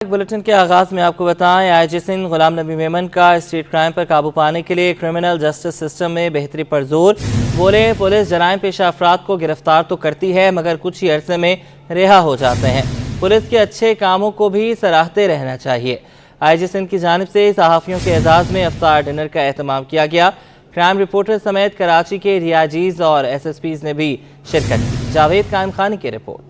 Bulletin के आगाज में आपको बताएं, आईजी सिंध गुलाम नबी मेमन का स्ट्रीट क्राइम पर काबू पाने के लिए क्रिमिनल जस्टिस सिस्टम में बेहतरी पर जोर। बोले, पुलिस जराइम पेशा अफराद को गिरफ्तार तो करती है मगर कुछ ही अरसे में रिहा हो जाते हैं। पुलिस के अच्छे कामों को भी सराहते रहना चाहिए। आईजी सिंध की जानिब से सहाफ़ियों के एजाज़ में इफ्तार डिनर का एहतमाम किया गया। क्राइम रिपोर्टर समेत कराची के डीआईजीज़ और SSPs ने भी शिरकत की। जावेद कायम खानी की रिपोर्ट।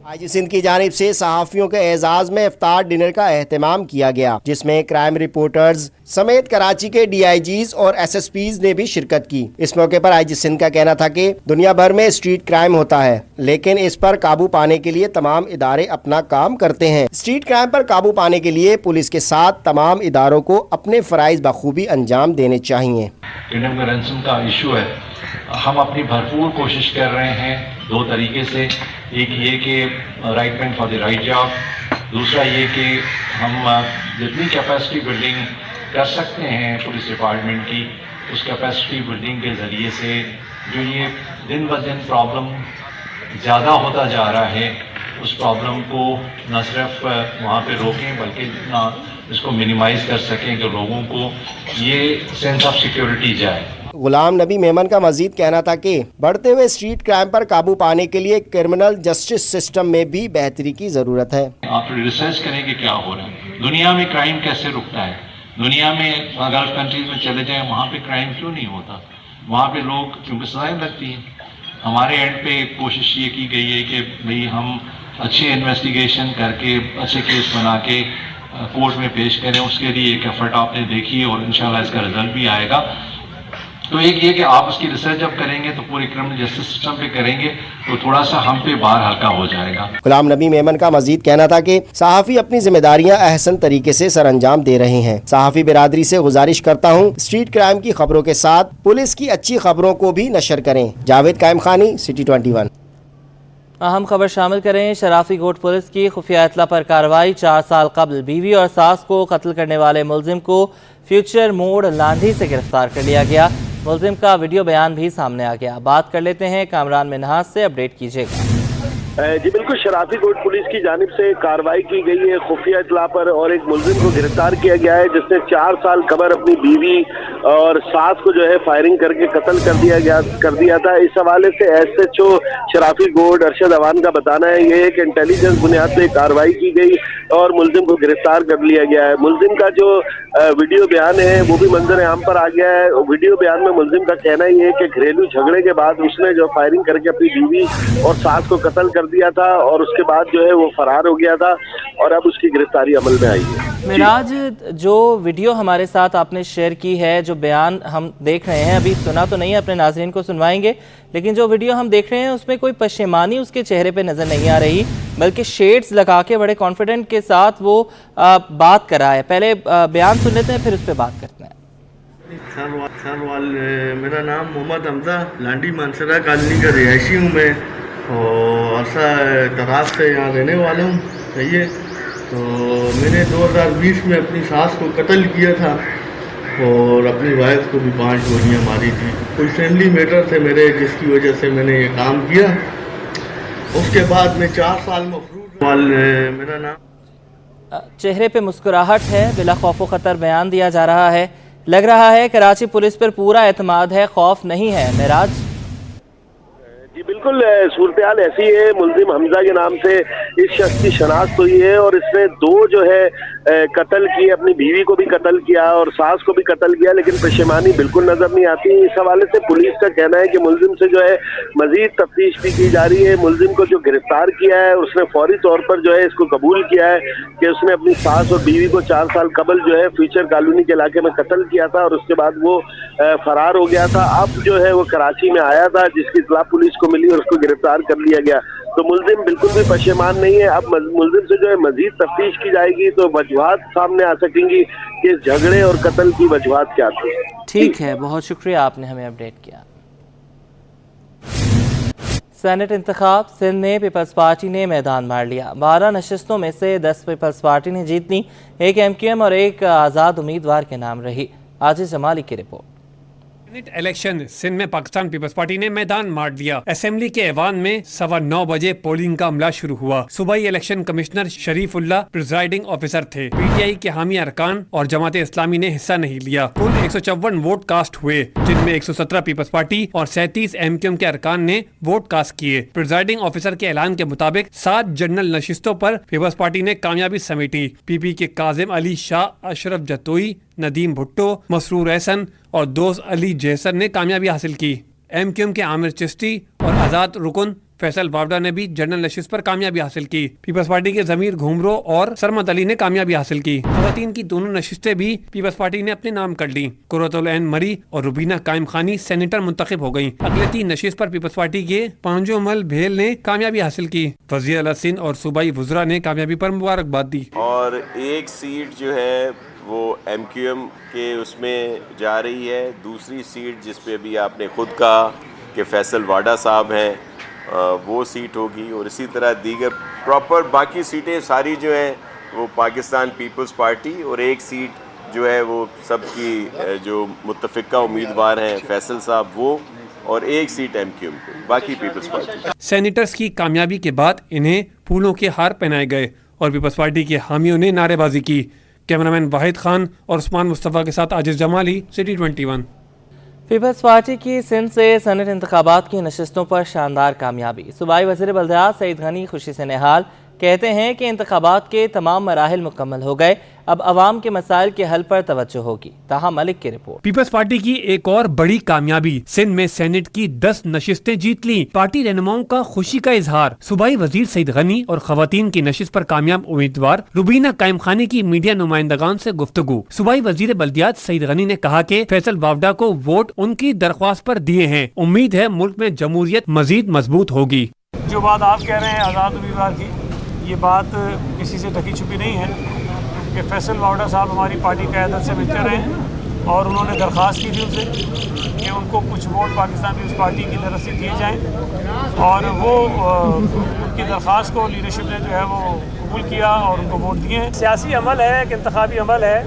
आईजी सिंध की जानिब से सहाफ़ियों के एजाज में इफ्तार डिनर का एहतमाम किया गया, जिसमें क्राइम रिपोर्टर्स समेत कराची के DIGs और SSPs ने भी शिरकत की। इस मौके पर आईजी सिंध का कहना था कि दुनिया भर में स्ट्रीट क्राइम होता है, लेकिन इस पर काबू पाने के लिए तमाम इदारे अपना काम करते हैं। स्ट्रीट क्राइम पर काबू पाने के लिए पुलिस के साथ तमाम इदारों को अपने फराइज बखूबी अंजाम देने चाहिए। इंडियन करेंसी का इशू है, हम अपनी भरपूर कोशिश कर रहे हैं दो तरीके से। एक ये कि right man for the right job, दूसरा ये कि हम जितनी कैपेसिटी बिल्डिंग कर सकते हैं पुलिस डिपार्टमेंट की, उस कैपेसिटी बिल्डिंग के ज़रिए से जो ये दिन ब दिन प्रॉब्लम ज़्यादा होता जा रहा है, उस प्रॉब्लम को न सिर्फ वहाँ पे रोकें बल्कि इसको मिनिमाइज़ कर सकें कि लोगों को ये सेंस ऑफ सिक्योरिटी जाए। गुलाम नबी मेमन का मजीद कहना था कि बढ़ते हुए स्ट्रीट क्राइम पर काबू पाने के लिए क्रिमिनल जस्टिस सिस्टम में भी बेहतरी की ज़रूरत है। आप रिसर्च करें कि क्या हो रहा है, दुनिया में क्राइम कैसे रुकता है। दुनिया में गल्फ कंट्रीज में चले जाएं, वहाँ पे क्राइम क्यों नहीं होता, वहाँ पे लोग क्योंकि सजाएं लगती हैं। हमारे एंड पे कोशिश ये की गई है कि भाई हम अच्छे इन्वेस्टिगेशन करके अच्छे केस बना के कोर्ट में पेश करें। उसके लिए एक एफर्ट आपने देखी और इंशाल्लाह इसका रिजल्ट भी आएगा। तो एक ये कि आप उसकी रिसर्च जब करेंगे तो पूरे क्रिमिनल जस्टिस सिस्टम पे करेंगे तो थोड़ा सा हम पे भार हल्का हो जाएगा। गुलाम नबी मेमन का मजीद कहना था कि सहाफ़ी अपनी जिम्मेदारियां अहसन तरीके से सर अंजाम दे रहे हैं। सहाफ़ी बिरादरी से गुजारिश करता हूं, स्ट्रीट क्राइम की खबरों के साथ पुलिस की अच्छी खबरों को भी नशर करें। जावेद कायम खानी, सिटी 21। अहम खबर शामिल करें। शराफी कोट पुलिस की खुफिया इत्तला पर कार्रवाई। 4 साल कबल बीवी और सास को कत्ल करने वाले मुलजिम को फ्यूचर मोड़ लांधी से गिरफ्तार कर लिया गया। मुलजिम का वीडियो बयान भी सामने आ गया। बात कर लेते हैं कामरान मिन्हाज से, अपडेट कीजिएगा। जी बिल्कुल, शराफी कोट पुलिस की जानिब से कार्रवाई की गई है खुफिया इत्तला पर और एक मुलजिम को गिरफ्तार किया गया है, जिसने 4 साल कबल अपनी बीवी और सास को जो है फायरिंग करके कत्ल कर दिया था। इस हवाले से SHO शराफी कोट अरशद अवान का बताना है ये कि इंटेलिजेंस बुनियाद पे कार्रवाई की गई और मुलजिम को गिरफ्तार कर लिया गया है। मुलजिम का जो वीडियो बयान है वो भी मंजर आम पर आ गया है। वीडियो बयान में मुलजिम का कहना ये है कि घरेलू झगड़े के बाद उसने जो फायरिंग करके अपनी बीवी और सास को कत्ल कर दिया था और उसके बाद जो है वो फरार हो गया था और अब उसकी गिरफ्तारी अमल में आई है। मिराज, जो वीडियो हमारे साथ आपने शेयर की है, जो बयान हम देख रहे हैं, अभी सुना तो नहीं है, अपने नाज़रीन को सुनवाएंगे, लेकिन जो वीडियो हम देख रहे हैं उसमें कोई पशेमानी उसके चेहरे पे नज़र नहीं आ रही, बल्कि शेड्स लगा के बड़े कॉन्फिडेंट के साथ वो बात कर रहा है। पहले बयान सुन लेते हैं, फिर उस पर बात करते हैं। मेरा नाम मोहम्मद हमजा लांडी मानसरा कॉलोनी का रिहायशी हूँ मैं, और अरसा दराज से यहाँ रहने वाला हूँ। सही है, तो मैंने 2020 में अपनी सास को कत्ल किया था और अपनी वाइफ को भी 5 गोलियाँ मारी थी। कोई फैमिली मैटर थे मेरे, जिसकी वजह से मैंने ये काम किया। उसके बाद मैं 4 साल मफरूज। मेरा नाम चेहरे पे मुस्कुराहट है, बिला खौफ खतर बयान दिया जा रहा है। लग रहा है कराची पुलिस पर पूरा एतमाद है, खौफ नहीं है। मेराज जी बिल्कुल, सूरत-ए-हाल ऐसी है। मुलजिम हमजा के नाम से इस शख्स की शनाख्त हुई है और इसने 2 जो है कत्ल किए, अपनी बीवी को भी कत्ल किया और सास को भी कत्ल किया, लेकिन पशेमानी बिल्कुल नजर नहीं आती। इस हवाले से पुलिस का कहना है कि मुलजिम से जो है मजीद तफ्तीश भी की जा रही है। मुलजिम को जो गिरफ्तार किया है उसने फौरी तौर पर जो है इसको कबूल किया है कि उसने अपनी सास और बीवी को 4 साल कबल जो है फ्यूचर कॉलोनी के इलाके में कत्ल किया था और उसके बाद वो फरार हो गया था। अब जो है वो कराची में आया था, जिसकी इत्तला पुलिस को मिली और उसको गिरफ्तार कर लिया गया। तो मुलजिम बिल्कुल भी पशेमान नहीं है। अब मुलजिम से जो है मजीद तफ्तीश की जाएगी तो वजूहात सामने आ सकेंगी कि इस झगड़े और कत्ल की वजूहात क्या थी। ठीक है, बहुत शुक्रिया, आपने हमें अपडेट किया। सेनेट इंतखाब सिंध में पीपल्स पार्टी ने मैदान मार लिया। 12 नशस्तों में से 10 पीपल्स पार्टी ने जीत ली। 1 MQM और 1 आज़ाद उम्मीदवार के नाम रही। आजिज जमाली की रिपोर्ट। इलेक्शन सिंध में पाकिस्तान पीपल्स पार्टी ने मैदान मार दिया। असेंबली के ऐवान में 9:15 बजे पोलिंग का अमला शुरू हुआ। सुबह election commissioner Sharifullah presiding officer थे। पीटीआई के हामी अरकान और जमात इस्लामी ने हिस्सा नहीं लिया। कुल 154 वोट कास्ट हुए, जिनमें 117 पीपल्स पार्टी और 37 एमक्यूएम के अरकान ने वोट कास्ट किए। प्रिजाइडिंग ऑफिसर के ऐलान के मुताबिक 7 जनरल नशिस्तों पर पीपल्स पार्टी ने कामयाबी समेटी। पीपी के काजिम अली शाह, अशरफ जतोई, नदीम भुट्टो, मसरूर एहसन और दोस्त अली जहसन ने कामयाबी हासिल की। एमक्यूएम के आमिर चिश्ती और आज़ाद रुकन फैसल वावडा ने भी जनरल नशिस्त पर कामयाबी हासिल की। पीपल्स पार्टी के जमीर घुमरो और सरमत अली ने कामयाबी हासिल की। खवातीन की दोनों नशिस्तें भी पीपल्स पार्टी ने अपने नाम कर ली। कुर्रतुल ऐन मरी और रुबीना कायम खानी सेनेटर मुंतखब हो गयी। अगले 3 नशिस्त पर पीपल्स पार्टी के पांजो मल भेल ने कामयाबी हासिल की। वज़ीर अला सिंध और सूबाई वुज़रा ने कामयाबी पर मुबारकबाद दी। और एक सीट जो है वो एमक्यूएम के उसमें जा रही है। दूसरी सीट जिस पे अभी आपने खुद कहा कि फैसल वाडा साहब हैं, वो सीट होगी। और इसी तरह दीगर प्रॉपर बाकी सीटें सारी जो हैं वो पाकिस्तान पीपल्स पार्टी, और एक सीट जो है वो सबकी जो मुत्तफ़िका उम्मीदवार हैं फैसल साहब वो, और एक सीट एमक्यूएम को, बाकी पीपल्स पार्टी। सेनेटर्स की कामयाबी के बाद इन्हें फूलों के हार पहनाए गए और पीपल्स पार्टी के हामियों ने नारेबाजी की। कैमरामैन वाहिद खान और उस्मान मुस्तफ़ा के साथ आजिज़ जमाली, सिटी 21। पीपल्स पार्टी की सिंध से सेनेट इंतखाबात की नशिस्तों पर शानदार कामयाबी। सूबाई वज़ीर बल्दियात सईद गनी खुशी से निहाल, कहते हैं कि इंतखाबात के तमाम मराहिल मुकम्मल हो गए, अब अवाम के मसाइल के हल पर तवज्जो होगी। ताहा मलिक की रिपोर्ट। पीपल्स पार्टी की एक और बड़ी कामयाबी, सिंध में सेनेट की 10 नशिस्तें जीत ली। पार्टी रहनुमाओं का खुशी का इजहार। सूबाई वजीर सईद गनी और खवातीन की नशिस्त पर कामयाब उम्मीदवार रुबीना कायम खानी की मीडिया नुमाइंदगान से गुफ्तगू। सूबाई वजीर बल्दियात सईद गनी ने कहा कि फैसल वावडा को वोट उनकी दरख्वास्त पर दिए हैं। उम्मीद है मुल्क में जमहूरियत मजीद मजबूत होगी। जो बात आप कह रहे हैं आज़ाद उम्मीदवार की, ये बात किसी से ढकी छुपी नहीं है कि फैसल वावडा साहब हमारी पार्टी क़यादत से मिलते रहे हैं और उन्होंने दरख्वास्त की थी उनसे कि उनको कुछ वोट पाकिस्तान पीपल्स पार्टी की तरफ से दिए जाएं, और वो उनकी दरख्वास्त को लीडरशिप ने जो है वो कबूल किया और उनको वोट दिए हैं। सियासी अमल है, एक इंतखाबी अमल है,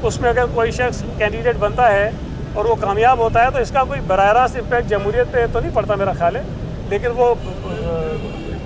उसमें अगर कोई शख्स कैंडिडेट बनता है और वो कामयाब होता है तो इसका कोई बराह रास्त इम्पैक्ट जमहूरियत पे तो नहीं पड़ता मेरा ख्याल है, लेकिन वो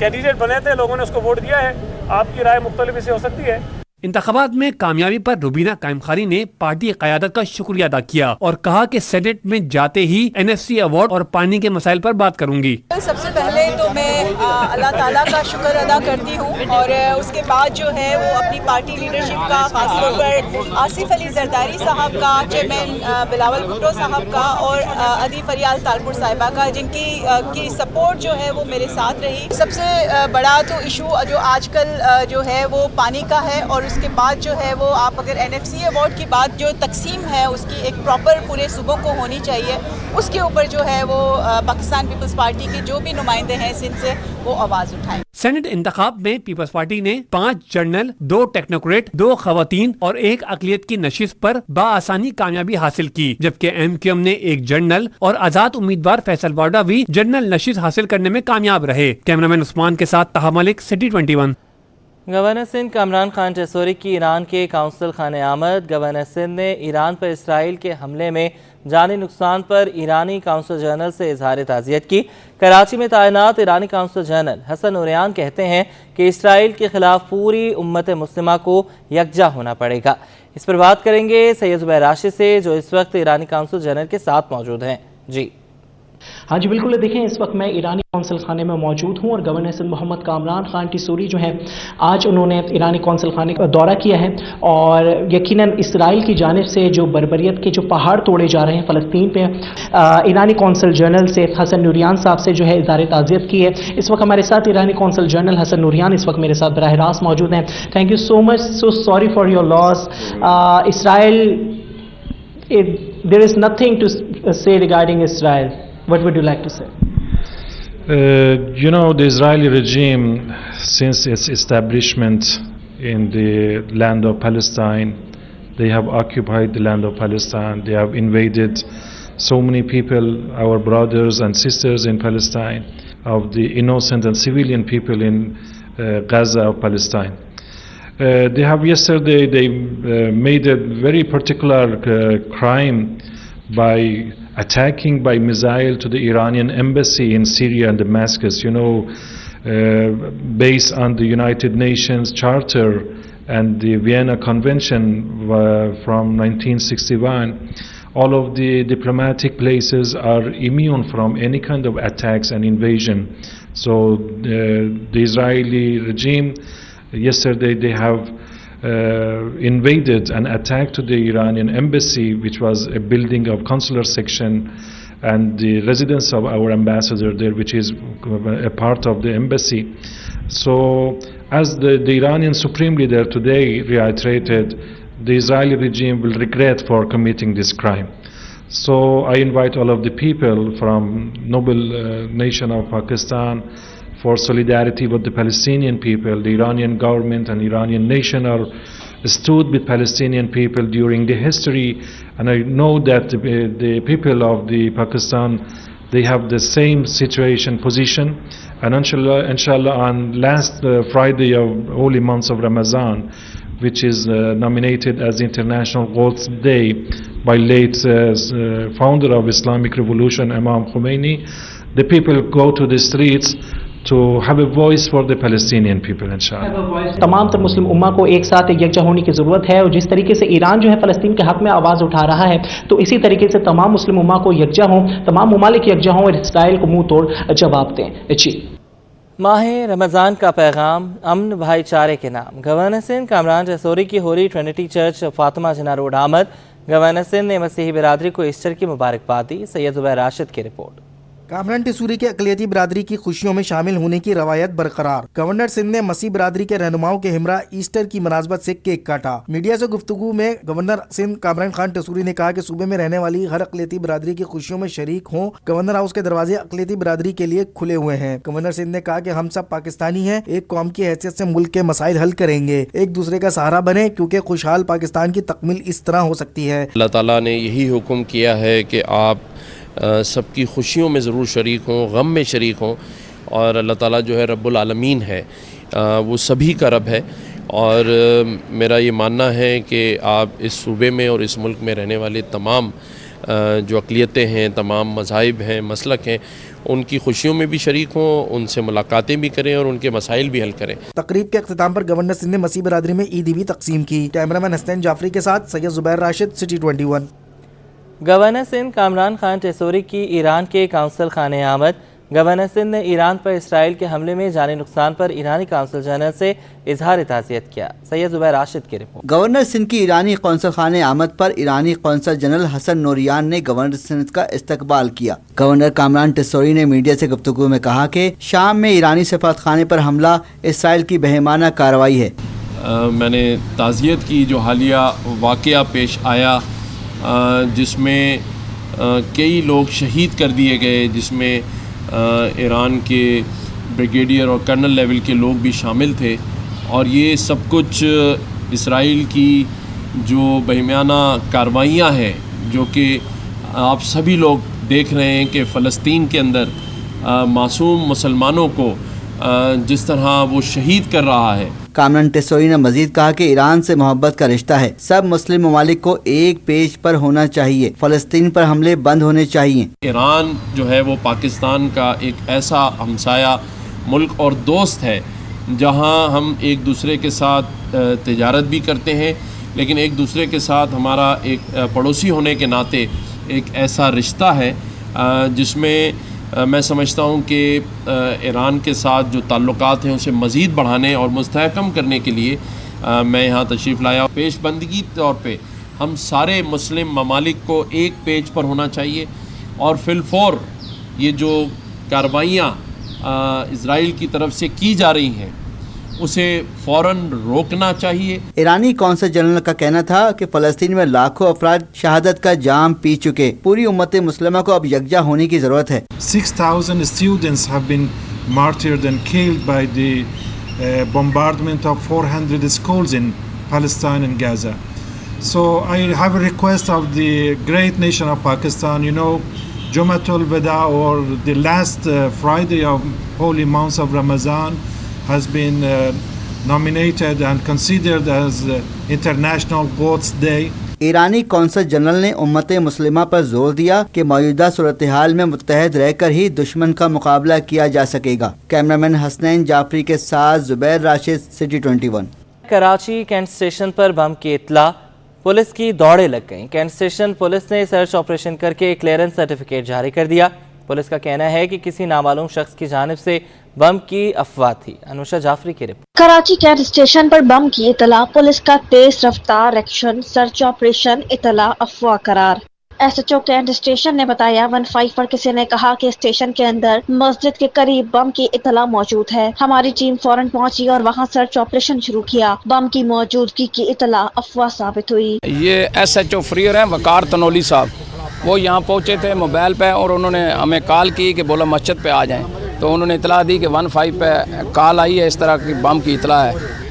कैंडिडेट बने थे, लोगों ने उसको वोट दिया है। आपकी राय मुख्तलिफ इससे हो सकती है। इंतखाबात में कामयाबी पर रुबीना कायम खानी ने पार्टी क़यादत का शुक्रिया अदा किया और कहा कि सेनेट में जाते ही NFC अवार्ड और पानी के मसाइल पर बात करूंगी। सबसे पहले तो मैं अल्लाह ताला का शुक्र अदा करती हूँ, और उसके बाद जो है वो अपनी पार्टी लीडरशिप का, खासतौर पर आसिफ अली जरदारी साहब का, चेयरमैन बिलावल भुट्टो साहब का और अदी फरियाल तालपुर साहिबा का, जिनकी की सपोर्ट जो है वो मेरे साथ रही। सबसे बड़ा तो इशू जो आजकल जो है वो पानी का है, और उसके बाद जो है वो आप अगर NFC अवार्ड की बात जो तकसीम है उसकी एक प्रॉपर पूरे सूबों को होनी चाहिए, उसके ऊपर जो है वो पाकिस्तान पीपल्स पार्टी के जो भी नुमाइंदे हैं सिंध से वो आवाज़ उठाएं। सेनेट इंतखाब में पीपल्स पार्टी ने 5 जनरल, 2 टेक्नोक्रेट, 2 खवातीन और 1 अकलियत की नशिस्त पर बाआसानी कामयाबी हासिल की, जबकि MQM ने 1 जनरल और आजाद उम्मीदवार फैसल वाडा भी जनरल नशिस्त हासिल करने में कामयाब रहे। कैमरामैन उस्मान के साथ ताहा मलिक, सिटी 21। गवर्नर सिंध कामरान खान टेसोरी की ईरान के काउंसिल खाने आमद। गवर्नर सिंध ने ईरान पर इसराइल के हमले में जानी नुकसान पर ईरानी काउंसिल जनरल से इजहार ताज़ियत की। कराची में तैनात ईरानी काउंसिल जनरल हसन नूरियान कहते हैं कि इसराइल के खिलाफ पूरी उम्मत मुस्लिमा को यकजा होना पड़ेगा। इस पर बात करेंगे सैयद ज़ुबैर राशिद से, जो इस वक्त ईरानी काउंसिल जनरल के साथ मौजूद हैं। जी हाँ जी बिल्कुल, देखें इस वक्त मैं ईरानी कौंसल खाने में मौजूद हूँ और गवर्नर सिंध मोहम्मद कामरान खान टेसोरी जो है आज उन्होंने ईरानी कौंसल खाने का दौरा किया है, और यकीनन इसराइल की जानिब से जो बर्बरियत के जो पहाड़ तोड़े जा रहे हैं फ़लस्तीन पे, ईरानी कौंसल जनरल से हसन नूरियान साहब से जो है इज़हार ताज़ियत की है। इस वक्त हमारे साथ ईरानी कौंसल जनरल हसन नूरियान इस वक्त मेरे साथ बराह रास्त मौजूद हैं। Thank you so much, so sorry for your loss. Israel, there is nothing to say regarding Israel. What would you like to say? You know, the Israeli regime, since its establishment in the land of Palestine, they have occupied the land of Palestine. They have invaded so many people, our brothers and sisters in Palestine, of the innocent and civilian people in Gaza of Palestine. They have yesterday, they made a very particular crime by attacking by missile to the Iranian embassy in Syria and Damascus, based on the United Nations Charter and the Vienna Convention from 1961. All of the diplomatic places are immune from any kind of attacks and invasion. So the Israeli regime, yesterday they have invaded and attacked to the Iranian embassy, which was a building of consular section, and the residence of our ambassador there, which is a part of the embassy. So as the Iranian Supreme Leader today reiterated, the Israeli regime will regret for committing this crime. So I invite all of the people from noble nation of Pakistan for solidarity with the Palestinian people. The Iranian government and Iranian nation are stood with Palestinian people during the history, and I know that the people of the Pakistan, they have the same position, and inshallah on last Friday of holy months of Ramadan, which is nominated as International Quds Day by late founder of Islamic Revolution, Imam Khomeini, the people go to the streets to have a voice for the Palestinian people, inshallah. तमाम तर मुस्लिम उम्मा को एक साथ यकजा होने की ज़रूरत है, और जिस तरीके से ईरान जो है फ़लस्तीन के हक़ में आवाज़ उठा रहा है, तो इसी तरीके से तमाम मुस्लिम उम्मा को यकजा हों, तमाम ममालिक यकजा हों और इसराइल को मुंह तोड़ जवाब दें। जी माह रमज़ान का पैगाम अमन भाईचारे के नाम। गवर्नर सिंध कामरान रसूरी की होली ट्रिनिटी चर्च फातिमा जिन्ना रोड आमद। गवर्नर सिंध ने मसीही बिरादरी को ईस्टर की मुबारकबाद दी। सैयद ज़ुबैर राशिद की रिपोर्ट। कामरान टिसूरी के अक़लियती बिरादरी की खुशियों में शामिल होने की रवायत बरकरार। गवर्नर सिंध ने मसीह बिरादरी के रहनुमाओं के हमरा ईस्टर की मुनासबत से केक काटा। मीडिया से गुफ्तगू में गवर्नर सिंध कामरान खान टिसूरी ने कहा कि सूबे में रहने वाली हर अक़लियती बिरादरी की खुशियों में शरीक हों। गवर्नर हाउस के दरवाजे अक़लियती बिरादरी के लिए खुले हुए हैं। गवर्नर सिंध ने कहा कि हम सब पाकिस्तानी हैं, एक कौम की हैसियत से मुल्क के मसाइल हल करेंगे, एक दूसरे का सहारा बने, क्योंकि खुशहाल पाकिस्तान की तकमील इस तरह हो सकती है। अल्लाह ताला ने यही हुक्म किया है कि आप सबकी खुशियों में ज़रूर शरीक हों, गम में शरीक हों, और अल्लाह ताला जो है रब्बुल आलमीन है, वो सभी का रब है। और मेरा ये मानना है कि आप इस सूबे में और इस मुल्क में रहने वाले तमाम जो अक़लियतें हैं, तमाम मज़ाहिब हैं, मसलक हैं, उनकी खुशियों में भी शरीक हों, उनसे मुलाकातें भी करें और उनके मसाइल भी हल करें। तकरीब के अख्तिताम पर गवर्नर सिंध ने मसीह बिरादरी में ईदी भी तकसीम की। कैमरामैन हसनैन जाफरी के साथ सैयद ज़ुबैर राशिद, सिटी 21। गवर्नर सिंध कामरान खान टिसूरी की ईरान के काउंसिल खाने आमद। गवर्नर सिंध ने ईरान पर इसराइल के हमले में जानी नुकसान पर ईरानी काउंसिल जनरल से इजहार ताज़ियत किया। सैयद ज़ुबैर राशिद की रिपोर्ट। गवर्नर सिंध की ईरानी कौंसल खाने आमद पर ईरानी कौंसल जनरल हसन नूरियान ने गवर्नर सिंध का इस्तकबाल किया। गवर्नर कामरान टिसूरी ने मीडिया से गुफ्तगू में कहा कि शाम में ईरानी सफारत खाने पर हमला इसराइल की बेईमाना कार्रवाई है। मैंने ताज़ियत की जो हालिया वाक़या पेश आया, जिसमें कई लोग शहीद कर दिए गए, जिसमें ईरान के ब्रिगेडियर और कर्नल लेवल के लोग भी शामिल थे, और ये सब कुछ इसराइल की जो बेईमाना कार्रवाइयाँ हैं, जो कि आप सभी लोग देख रहे हैं कि फ़लस्तीन के अंदर मासूम मुसलमानों को जिस तरह वो शहीद कर रहा है। कामरान टिसूरी ने मजीद कहा कि ईरान से मोहब्बत का रिश्ता है, सब मुस्लिम ममालिक को एक पेज पर होना चाहिए, फ़लस्तीन पर हमले बंद होने चाहिए। ईरान जो है वो पाकिस्तान का एक ऐसा हमसाया मुल्क और दोस्त है, जहां हम एक दूसरे के साथ तिजारत भी करते हैं, लेकिन एक दूसरे के साथ हमारा एक पड़ोसी होने के नाते एक ऐसा रिश्ता है जिसमें मैं समझता हूँ कि ईरान के साथ जो ताल्लुकात हैं उसे मज़ीद बढ़ाने और मुस्तहकम करने के लिए मैं यहाँ तशरीफ़ लाया। पेशबंदगी तौर पे हम सारे मुस्लिम ममालिक को एक पेज पर होना चाहिए, और फिलफौर ये जो कार्रवाइयाँ इजराइल की तरफ से की जा रही हैं उसे फ़ौरन रोकना चाहिए। ईरानी कौंसल जनरल का कहना था कि फ़लस्तीन में लाखों अफराद शहादत का जाम पी चुके, पूरी उम्मत मुस्लिमा को अब यकजा होने की ज़रूरत है। 6,000 students have been martyred and killed by the bombardment of 400 schools in Palestine and Gaza. So I have a request of the great nation of Pakistan. You know, Jumatul Wada, or the last Friday of holy months of Ramadan, has been nominated and considered as International Quds Day. Irani consul general ने उम्मत मुस्लिमा पर जोर दिया कि मौजूदा सूरत हाल में मुत्तहद रहकर ही दुश्मन का मुकाबला किया जा सकेगा। कैमरामैन हसनैन जाफरी के साथ Zubair Rashid, City 21। Karachi cantt station पर बम की इत्तला, पुलिस की दौड़े लग गईं। कैंट स्टेशन पुलिस ने सर्च ऑपरेशन करके क्लियरेंस सर्टिफिकेट जारी कर दिया। पुलिस का कहना है कि किसी नामालूम शख्स की जानिब से बम की अफवाह थी। अनुषा जाफरी की रिपोर्ट। कराची कैंट स्टेशन पर बम की इत्तला, पुलिस का तेज रफ्तार एक्शन, सर्च ऑपरेशन, इत्तला अफवाह करार। SHO कैंट स्टेशन ने बताया 15 पर किसी ने कहा कि स्टेशन के अंदर मस्जिद के करीब बम की इत्तला मौजूद है। हमारी टीम फौरन पहुंची और वहां सर्च ऑपरेशन शुरू किया। बम की मौजूदगी की इत्तला अफवाह साबित हुई। ये SHO फ्रीयर हैं वकार तनोली साहब, वो यहाँ पहुँचे थे मोबाइल पे और उन्होंने हमें कॉल की कि बोला मस्जिद पे आ जाएं। तो उन्होंने इतला दी कि 15 पे कॉल आई है, इस तरह की बम की इतला है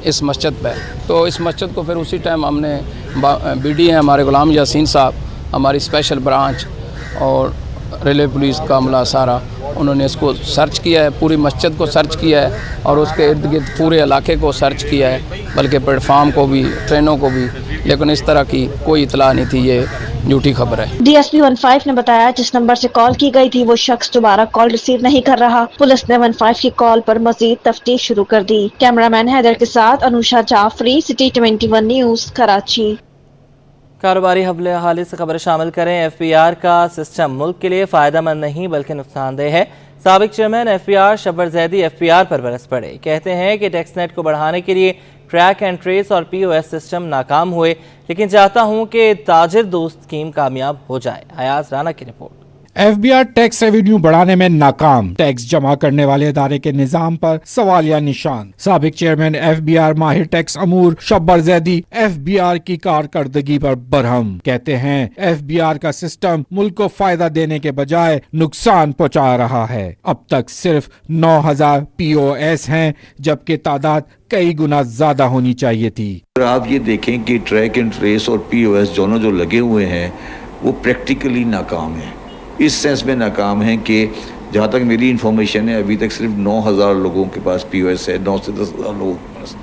इस मस्जिद पे। तो इस मस्जिद को फिर उसी टाइम हमने BD हैं हमारे गुलाम यासीन साहब, हमारी स्पेशल ब्रांच और रिले पुलिस का अमला सारा, उन्होंने इसको सर्च किया है, पूरी मस्जिद को सर्च किया है और उसके इर्द गिर्द पूरे इलाके को सर्च किया है, बल्कि प्लेटफार्म को भी, ट्रेनों को भी, लेकिन इस तरह की कोई इतला नहीं थी। ये झूठी खबर है। DSP 15 ने बताया जिस नंबर से कॉल की गई थी वो शख्स दोबारा कॉल रिसीव नहीं कर रहा। पुलिस ने 15 की कॉल पर मजीद तफ्तीश शुरू कर दी। कैमरामैन हैदर के साथ अनुषा जाफरी, सिटी 21 न्यूज, कराची। कारोबारी हवले हाली से खबर शामिल करें। FBR का सिस्टम मुल्क के लिए फ़ायदेमंद नहीं बल्कि नुकसानदेह है। साबिक chairman FBR Shabbar Zaidi FBR पर बरस पड़े। कहते हैं कि टैक्स नेट को बढ़ाने के लिए ट्रैक एंड ट्रेस और POS सिस्टम नाकाम हुए, लेकिन चाहता हूं कि ताजिर दोस्त स्कीम कामयाब हो जाए। अयाज राना की रिपोर्ट। FBR टैक्स रेवेन्यू बढ़ाने में नाकाम, टैक्स जमा करने वाले इदारे के निजाम पर सवालिया निशान। साबिक चेयरमैन FBR माहिर टैक्स अमूर शब्बर जैदी FBR की कारकर्दगी पर बरहम। कहते हैं FBR का सिस्टम मुल्क को फायदा देने के बजाय नुकसान पहुंचा रहा है। अब तक सिर्फ 9000 POS हैं, जबकि तादाद कई गुना ज्यादा होनी चाहिए थी। आप ये देखें कि ट्रैक एंड ट्रेस और POS दोनों जो लगे हुए हैं वो प्रैक्टिकली नाकाम है। इस सेंस में नाकाम है कि जहाँ तक मेरी इन्फॉर्मेशन है अभी तक सिर्फ 9000 लोगों के पास POS है, 9 से 10 हज़ार लोगों के पास,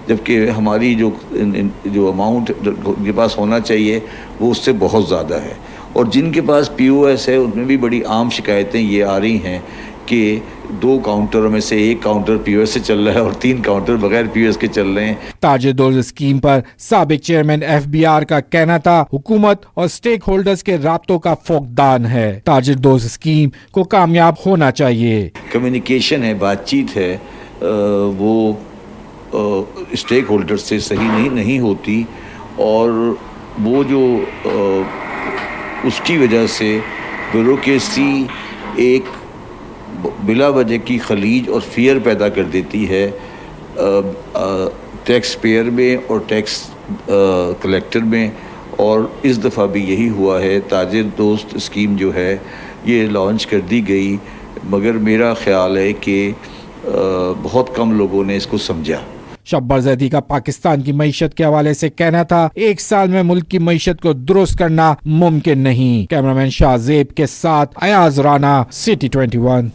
जबकि हमारी जो अमाउंट उनके पास होना चाहिए वो उससे बहुत ज़्यादा है। और जिनके पास POS है उनमें भी बड़ी आम शिकायतें ये आ रही हैं कि 2 काउंटरों में से 1 काउंटर POS से चल रहा है और 3 काउंटर बगैर POS के चल रहे हैं। ताजिर दोस्त स्कीम पर साबिक चेयरमैन FBR का कहना था हुकूमत और स्टेक होल्डर्स के राब्तों का फौकदान है। ताजिर दोस्त स्कीम को कामयाब होना चाहिए। कम्युनिकेशन है, बातचीत है, वो स्टेक होल्डर्स से सही नहीं होती और वो जो उसकी वजह से ब्यूरोक्रेसी एक बिला वजह की खलीज और फियर पैदा कर देती है टैक्स पेयर में और टैक्स कलेक्टर में। और इस दफ़ा भी यही हुआ है। ताजिर दोस्त स्कीम जो है ये लॉन्च कर दी गई, मगर मेरा ख्याल है कि बहुत कम लोगों ने इसको समझा। शब्बर जैदी का पाकिस्तान की मईशत के हवाले से कहना था 1 साल में मुल्क की मईशत को दुरुस्त करना मुमकिन नहीं। कैमरामैन शाहजेब के साथ Ayaz Rana, city 21।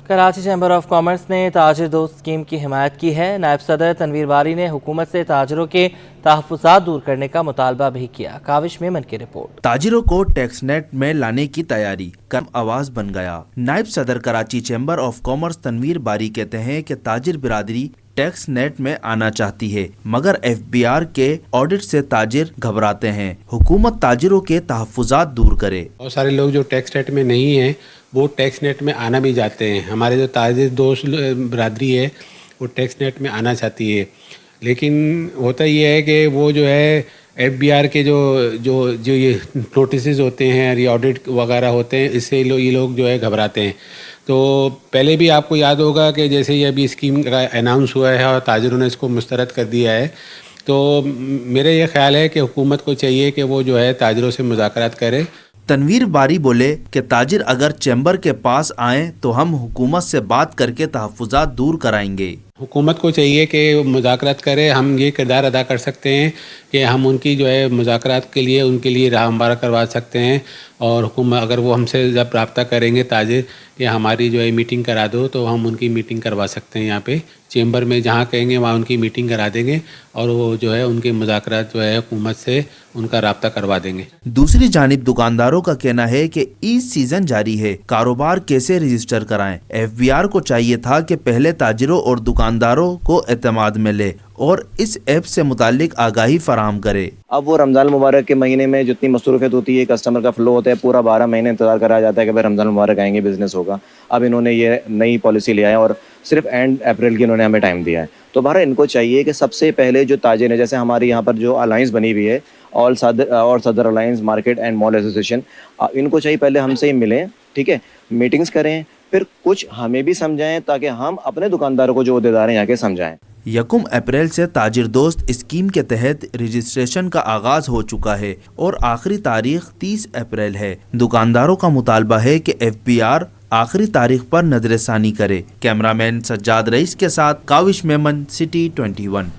Karachi chamber of commerce ने ताजिर दोस्त स्कीम की हिमायत की है। नायब सदर तनवीर बारी ने हुकूमत से ताजिरों के तहफ़्फ़ुज़ात दूर करने का मुतालबा भी किया। काविश मेमन की रिपोर्ट। ताजिरों को टैक्स नेट में लाने की तैयारी कम आवाज बन गया। नायब सदर Karachi chamber of commerce Tanveer Bari कहते हैं कि ताजिर बिरादरी टैक्स नेट में आना चाहती है, मगर FBR के ऑडिट से ताजिर घबराते हैं। हुकूमत ताजिरों के तहफ़्फ़ुज़ात दूर करे। बहुत सारे लोग जो टैक्स नेट में नहीं हैं वो टैक्स नेट में आना भी चाहते हैं। हमारे जो ताजिर दोस्त बिरादरी है वो टैक्स नेट में आना चाहती है, लेकिन होता ये है कि वो जो है FBR के जो ये नोटिस होते हैं, री ऑडिट वगैरह होते हैं, इससे ये लोग जो है घबराते हैं। तो पहले भी आपको याद होगा कि जैसे ये अभी स्कीम का अनाउंस हुआ है और ताजिरों ने इसको मुस्तरद कर दिया है, तो मेरा ये ख्याल है कि हुकूमत को चाहिए कि वो जो है ताजिरों से मुज़ाकरात करे। तनवीर बारी बोले कि ताजिर अगर चैम्बर के पास आएं तो हम हुकूमत से बात करके तहफ़्फ़ुज़ात दूर कराएंगे। हुकूमत को चाहिए कि मुज़ाकरात करे। हम ये किरदार अदा कर सकते हैं कि हम उनकी जो है मुज़ाकरात के लिए उनके लिए राह हमवार करवा सकते हैं, और हुकूमत अगर वो हमसे जब रब्ता करेंगे ताजिर कि हमारी जो है मीटिंग करा दो, तो हम उनकी मीटिंग करवा सकते हैं। यहाँ पे चेंबर में जहाँ कहेंगे वहाँ उनकी मीटिंग करा देंगे, और वो जो है उनके मुज़ाकरात जो है हुकूमत से उनका रब्ता करवा देंगे। दूसरी जानिब दुकानदारों का कहना है कि ईद सीजन जारी है, कारोबार कैसे रजिस्टर कराएं। एफबीआर को चाहिए था कि पहले ताजिरों और दुकानदारों को एतमाद मिले और इस ऐप से मुतालिक आगाही फराहम करे। अब वो रमज़ान मुबारक के महीने में जितनी मसरूफियत होती है, कस्टमर का फ्लो होता है, पूरा 12 महीने इंतजार करा जाता है कि भाई रमज़ान मुबारक आएंगे, बिजनेस होगा। अब इन्होंने ये नई पॉलिसी लिया है और सिर्फ एंड अप्रैल की इन्होंने हमें टाइम दिया है। तो बहरहाल इनको चाहिए कि सबसे पहले जो ताजिर हैं, जैसे हमारे यहाँ पर जो अलाइंस बनी हुई है, all Saddar alliance market and mall association, इनको चाहिए पहले हमसे ही मिलें, ठीक है, मीटिंग्स करें, फिर कुछ हमें भी समझाएं ताकि हम अपने दुकानदारों को जो अहदेदार हैं यहाँ के समझाएं। 1 अप्रैल से ताजिर दोस्त स्कीम के तहत रजिस्ट्रेशन का आगाज हो चुका है और आखिरी तारीख 30 अप्रैल है। दुकानदारों का मुतालबा है कि एफबीआर आखिरी तारीख पर नजरसानी करे। कैमरामैन सज्जाद रईस के साथ Kavish Memon, city 21।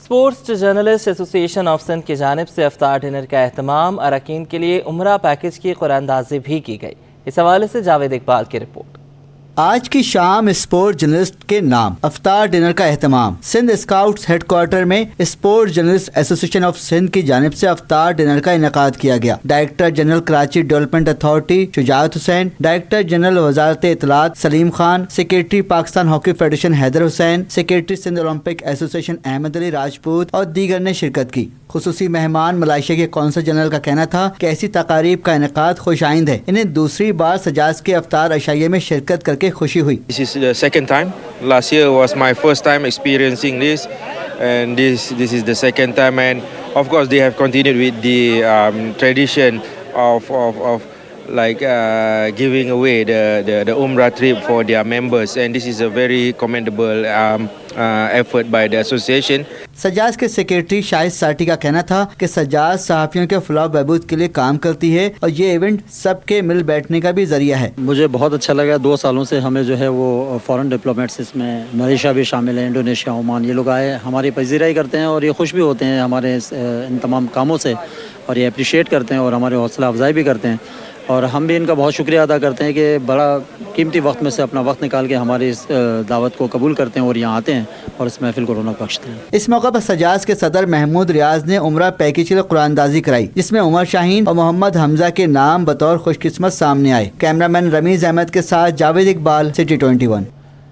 Sports journalist association of Sindh की जानिब से इफ्तार डिनर का एहतमाम, अरकान के लिए उम्रा पैकेज की कुरानंदाजी भी की गई। इस हवाले से जावेद इकबाल की रिपोर्ट। आज की शाम स्पोर्ट जर्नलिस्ट के नाम इफ्तार डिनर का एहतमाम सिंध स्काउट्स हेडक्वार्टर में sport journalist association of Sindh की जानिब से इफ्तार डिनर का इनेकाद किया गया। Director general Karachi development authority Shujaat Hussain, director general वजारत इत्तलात Saleem Khan, secretary Pakistan hockey federation Haider Hussain, secretary Sindh Olympic association Ahmed Ali Rajput और दीगर ने शिरकत की। खुसूसी मेहमान मलाइशिया के कौंसल जनरल का कहना था कि ऐसी तकारीब का इनेकाद खुशाइंद है। इन्हें दूसरी बार सजाज के इफ्तार अशाइये में शिरकत करके खुशी हुई। This is the second time. Last year was my first time experiencing this, and this is the second time. And of course, they have continued with the tradition of like giving away the Umrah trip for their members, and this is a very commendable effort by the association. सजाज के secretary Shahid साटी का कहना था कि सजाज सहाफ़ियों के फलाह बहबूद के लिए काम करती है और ये इवेंट सबके मिल बैठने का भी जरिया है। मुझे बहुत अच्छा लगा। 2 सालों से हमें जो है वो फॉरेन डिप्लोमेट्स, इसमें मलेशिया भी शामिल है, इंडोनेशिया, ओमान, ये लोग आए, हमारी पजीराई करते हैं और ये खुश भी होते हैं हमारे इन तमाम कामों से, और ये अप्रिशिएट करते हैं और हमारे हौसला अफजाई भी करते हैं। और हम भी इनका बहुत शुक्रिया अदा करते हैं कि बड़ा कीमती वक्त में से अपना वक्त निकाल के हमारी इस दावत को कबूल करते हैं और यहाँ आते हैं और इस महफिल को रौनक बख्शते हैं। इस मौके पर सजाज के सदर महमूद रियाज ने उम्रा पैकेज की कुरानंदाजी कराई, जिसमें उमर शाहीन और मोहम्मद हमजा के नाम बतौर खुशकिस्मत सामने आए। कैमरामैन रमीज अहमद के साथ जावेद इकबाल, सिटी 21।